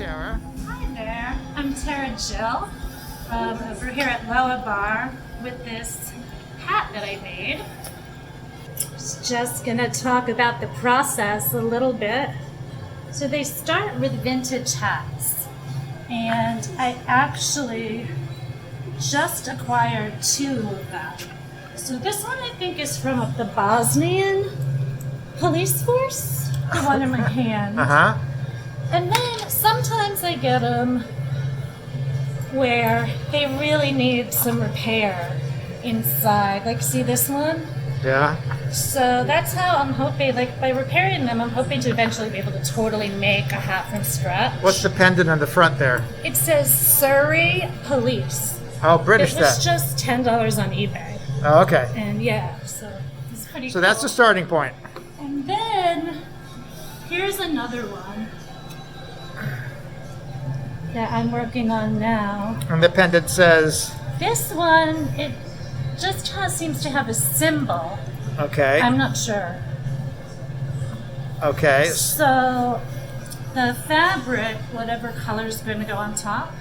Tara. Hi there, I'm Tara Jill over here at Loa Bar with this hat that I made. Just gonna talk about the process a little bit. So they start with vintage hats, and I actually just acquired 2 of them. So this one I think is from the Bosnian police force, the one in my hand. Uh-huh. And then sometimes I get them where they really need some repair inside. Like, see this one? Yeah. So that's how I'm hoping, like, by repairing them, I'm hoping to eventually be able to totally make a hat from scratch. What's the pendant on the front there? It says Surrey Police. Oh, British It was that. just $10 on eBay. Oh, okay. And yeah, so it's pretty So cool. that's the starting point. And then here's another one that I'm working on now. And the pendant says, This one, it just seems to have a symbol. okay. I'm not sure. Okay. So the fabric, whatever color is going to go on top,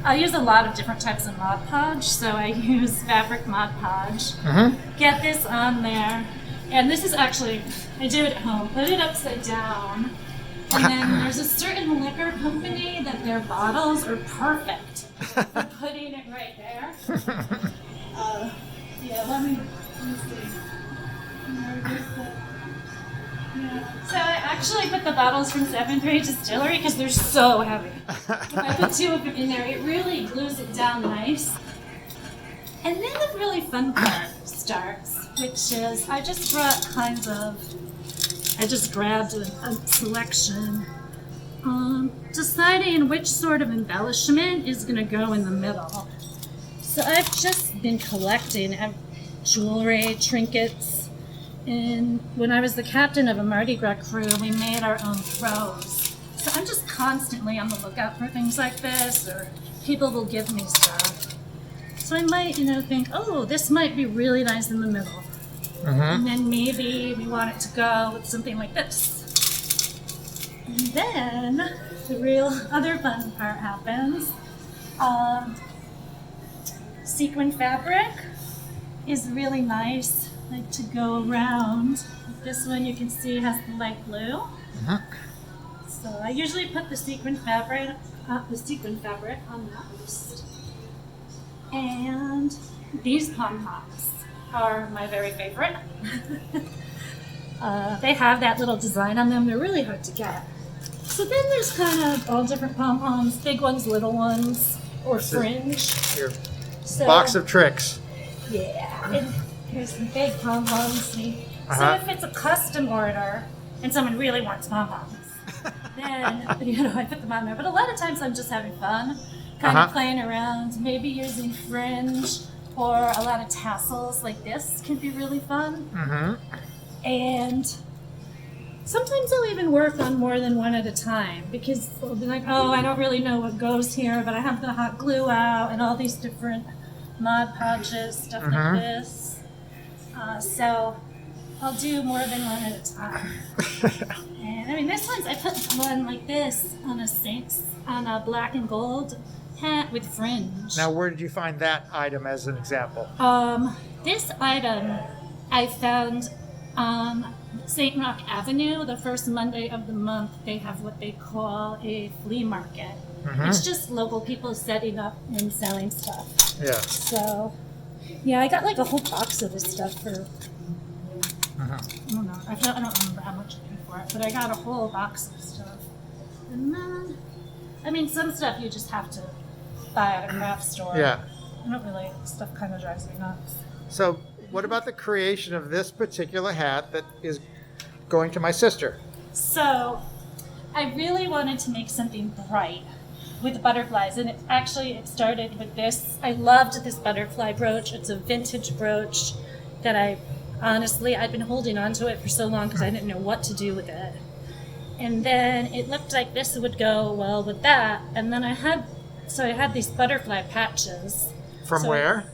I use a lot of different types of Mod Podge. So I use fabric Mod Podge. Mm-hmm. Get this on there. And this is actually, I do it at home. Put it upside down. And then there's a certain liquor company that their bottles are perfect for putting it right there. Yeah, let me see. Yeah. So I actually put the bottles from 7th Grade Distillery because they're so heavy. If I put 2 of them in there, it really glues it down nice. And then the really fun part starts, which is I just grabbed a selection, deciding which sort of embellishment is going to go in the middle. So I've just been collecting jewelry, trinkets, and when I was the captain of a Mardi Gras crew, we made our own throws. So I'm just constantly on the lookout for things like this, or people will give me stuff. So I might, think, oh, this might be really nice in the middle. Mm-hmm. And then maybe we want it to go with something like this. And then the real other fun part happens. Sequin fabric is really nice, like to go around. This one you can see has the light blue. Mm-hmm. So I usually put the sequin fabric on that first. And these pom-poms are my very favorite. They have that little design on them. They're really hard to get. So then there's kind of all different pom-poms, big ones, little ones, or fringe. Your So, box of tricks. yeah. And here's some big pom-poms. See? So Uh-huh. if it's a custom order and someone really wants pom-poms, then I put them on there. But a lot of times I'm just having fun, kind of playing around, maybe using fringe or a lot of tassels like this can be really fun. Mm-hmm. And sometimes I'll even work on more than one at a time because I'll be like, oh, I don't really know what goes here, but I have the hot glue out and all these different Mod Podges, stuff like this. So I'll do more than one at a time. And I mean, this one's, I put one like this on a black and gold hat with fringe. Now, where did you find that item as an example? This item I found on St. Rock Avenue. The first Monday of the month, they have what they call a flea market. Mm-hmm. It's just local people setting up and selling stuff. Yeah. So, yeah, I got like a whole box of this stuff for, Uh-huh. I don't know, I don't remember how much I paid for it, but I got a whole box of stuff. And then, I mean, some stuff you just have to buy at a craft store. Yeah. I don't really, stuff kind of drives me nuts. So, what about the creation of this particular hat that is going to my sister? So, I really wanted to make something bright with butterflies, and it started with this. I loved this butterfly brooch. It's a vintage brooch that I'd been holding on to it for so long because I didn't know what to do with it. And then it looked like this would go well with that, and then I had these butterfly patches. From where?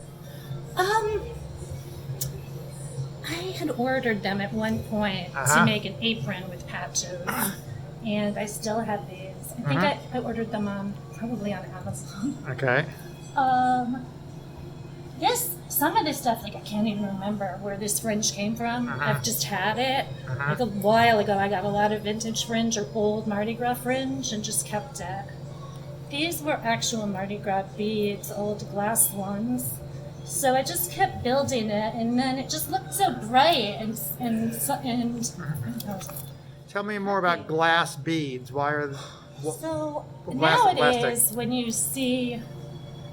I had ordered them at one point to make an apron with patches. and I still have these. I think I ordered them probably on Amazon. Okay. Some of this stuff, like I can't even remember where this fringe came from. I've just had it. Like a while ago, I got a lot of vintage fringe or old Mardi Gras fringe and just kept it. These were actual Mardi Gras beads, old glass ones. So I just kept building it, and then it just looked so bright and Tell me more about glass beads. Why are so glass and plastic? nowadays when you see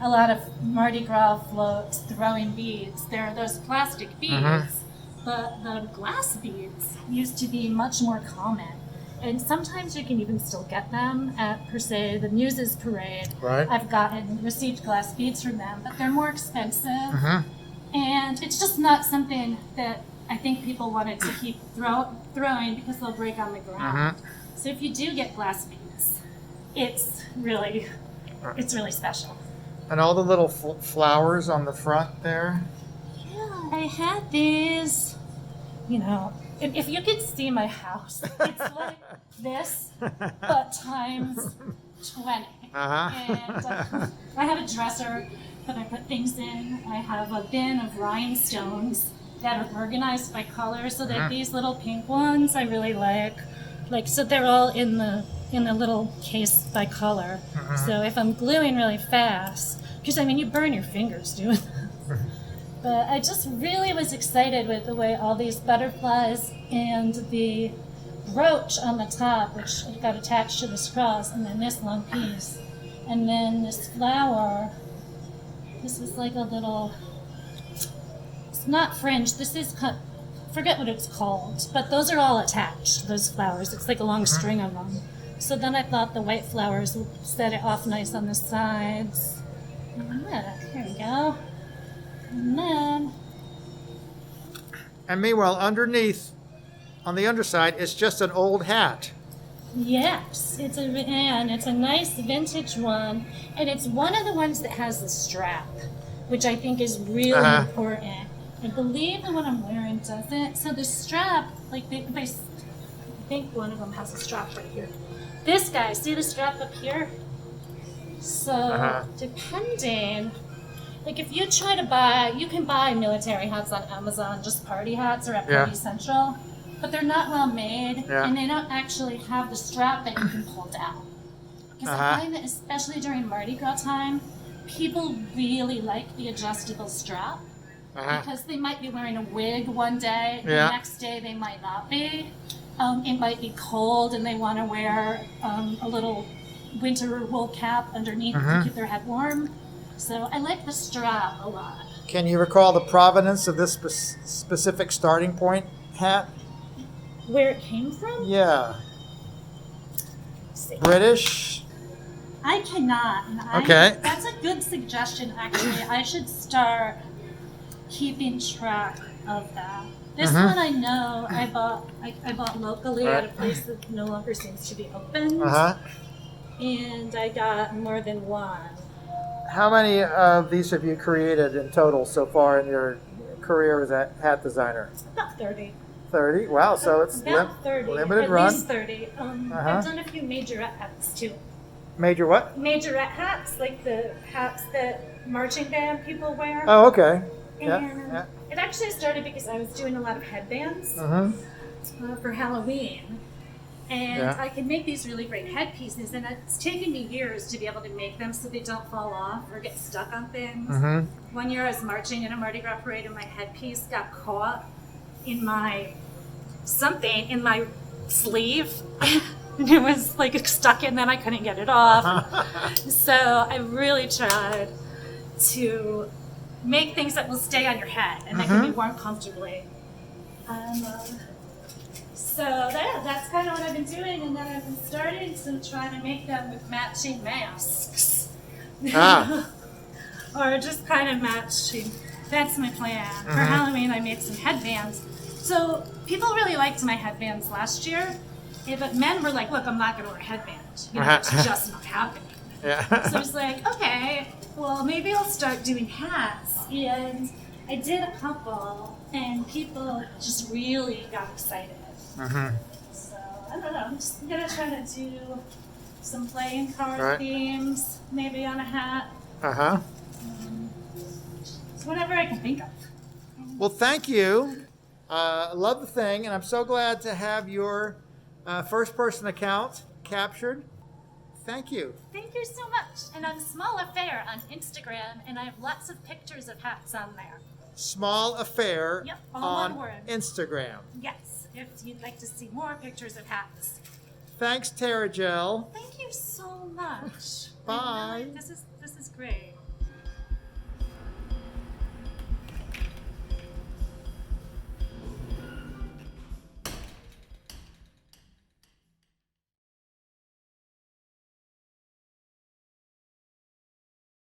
a lot of Mardi Gras floats throwing beads, there are those plastic beads, but the glass beads used to be much more common. And sometimes you can even still get them at, per se, the Muses Parade. Right. I've received glass beads from them, but they're more expensive. And it's just not something that I think people wanted to keep throwing because they'll break on the ground. So if you do get glass beads, it's really special. And all the little flowers on the front there? Yeah, I had these, if you could see my house, it's like this, but times 20. And I have a dresser that I put things in. I have a bin of rhinestones that are organized by color, so that these little pink ones I really like. So they're all in the little case by color. So if I'm gluing really fast, because you burn your fingers doing that. But I just really was excited with the way all these butterflies and the brooch on the top, which got attached to this cross, and then this long piece, and then this flower. This is like a little, it's not fringe, this is, forget what it's called, but those are all attached, those flowers. It's like a long string of them. So then I thought the white flowers would set it off nice on the sides. Yeah, here we go. And meanwhile, underneath, on the underside, it's just an old hat. Yes, it's a nice vintage one, and it's one of the ones that has the strap, which I think is really important. I believe the one I'm wearing doesn't. So the strap, I think one of them has a strap right here. This guy, see the strap up here? So depending. If you try to buy, you can buy military hats on Amazon, just party hats or at Party Central, but they're not well made, and they don't actually have the strap that you can pull down. Because I find that especially during Mardi Gras time, people really like the adjustable strap, because they might be wearing a wig one day, the next day they might not be. It might be cold and they want to wear a little winter wool cap underneath to keep their head warm. So I like the strap a lot. Can you recall the provenance of this specific starting point hat? Where it came from? Yeah. Let's see. British? I cannot. Okay. That's a good suggestion, actually. I should start keeping track of that. This one I know I bought locally at a place that no longer seems to be open. And I got more than one. How many of these have you created in total so far in your career as a hat designer? About 30. 30? Wow, so it's about 30. Limited run. At least 30. I've done a few majorette hats too. Major what? Majorette hats, like the hats that marching band people wear. Oh, okay. And it actually started because I was doing a lot of headbands for Halloween. And I can make these really great headpieces, and it's taken me years to be able to make them so they don't fall off or get stuck on things. One year I was marching in a Mardi Gras parade and my headpiece got caught in my sleeve. And it was stuck in, then I couldn't get it off. So I really tried to make things that will stay on your head and that can be worn comfortably. So that's kind of what I've been doing, and then I've been starting to try to make them with matching masks. Or just kind of matching. That's my plan. For Halloween, I made some headbands. So people really liked my headbands last year, but men were like, look, I'm not going to wear a headband. It's just not happening. So it's like, okay, well, maybe I'll start doing hats. And I did a couple, and people just really got excited. So, I don't know. I'm just gonna try to do some playing card Right. themes, maybe on a hat. Uh-huh. It's whatever I can think of. Well, thank you. I love the thing, and I'm so glad to have your first-person account captured. Thank you. Thank you so much. And I'm Small Affair on Instagram, and I have lots of pictures of hats on there. Small Affair Yep, all on one word. Instagram. Yes, if you'd like to see more pictures of hats. Thanks, Tara Gel. Thank you so much. Bye. This is great.